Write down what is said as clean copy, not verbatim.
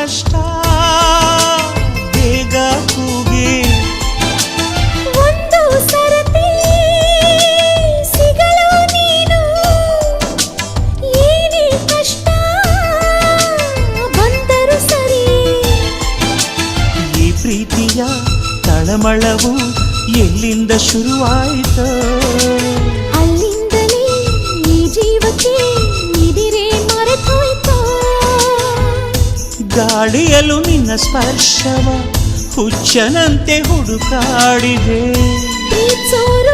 ಕಷ್ಟ ಬೇಗ ಕೂಗಿ ಒಂದು ಸರತಿ ಸಿಗಲು ನೀನು ಏನೇ ಕಷ್ಟ ಬಂದರು ಸರಿ ಈ ಪ್ರೀತಿಯ ತಳಮಳವು ಎಲ್ಲಿಂದ ಶುರುವಾಯಿತು ಅಲ್ಲಿಂದಲೇ ಈ ಜೀವಕ್ಕೆ ಇದಿರೇ ಮರೆತೋಯ್ತು ಗಾಳಿಯಲು ನಿನ್ನ ಸ್ಪರ್ಶವ ಹುಚ್ಚನಂತೆ ಹುಡುಕಾಡಿದೆ ಪ್ರೀತ್ಸೋರು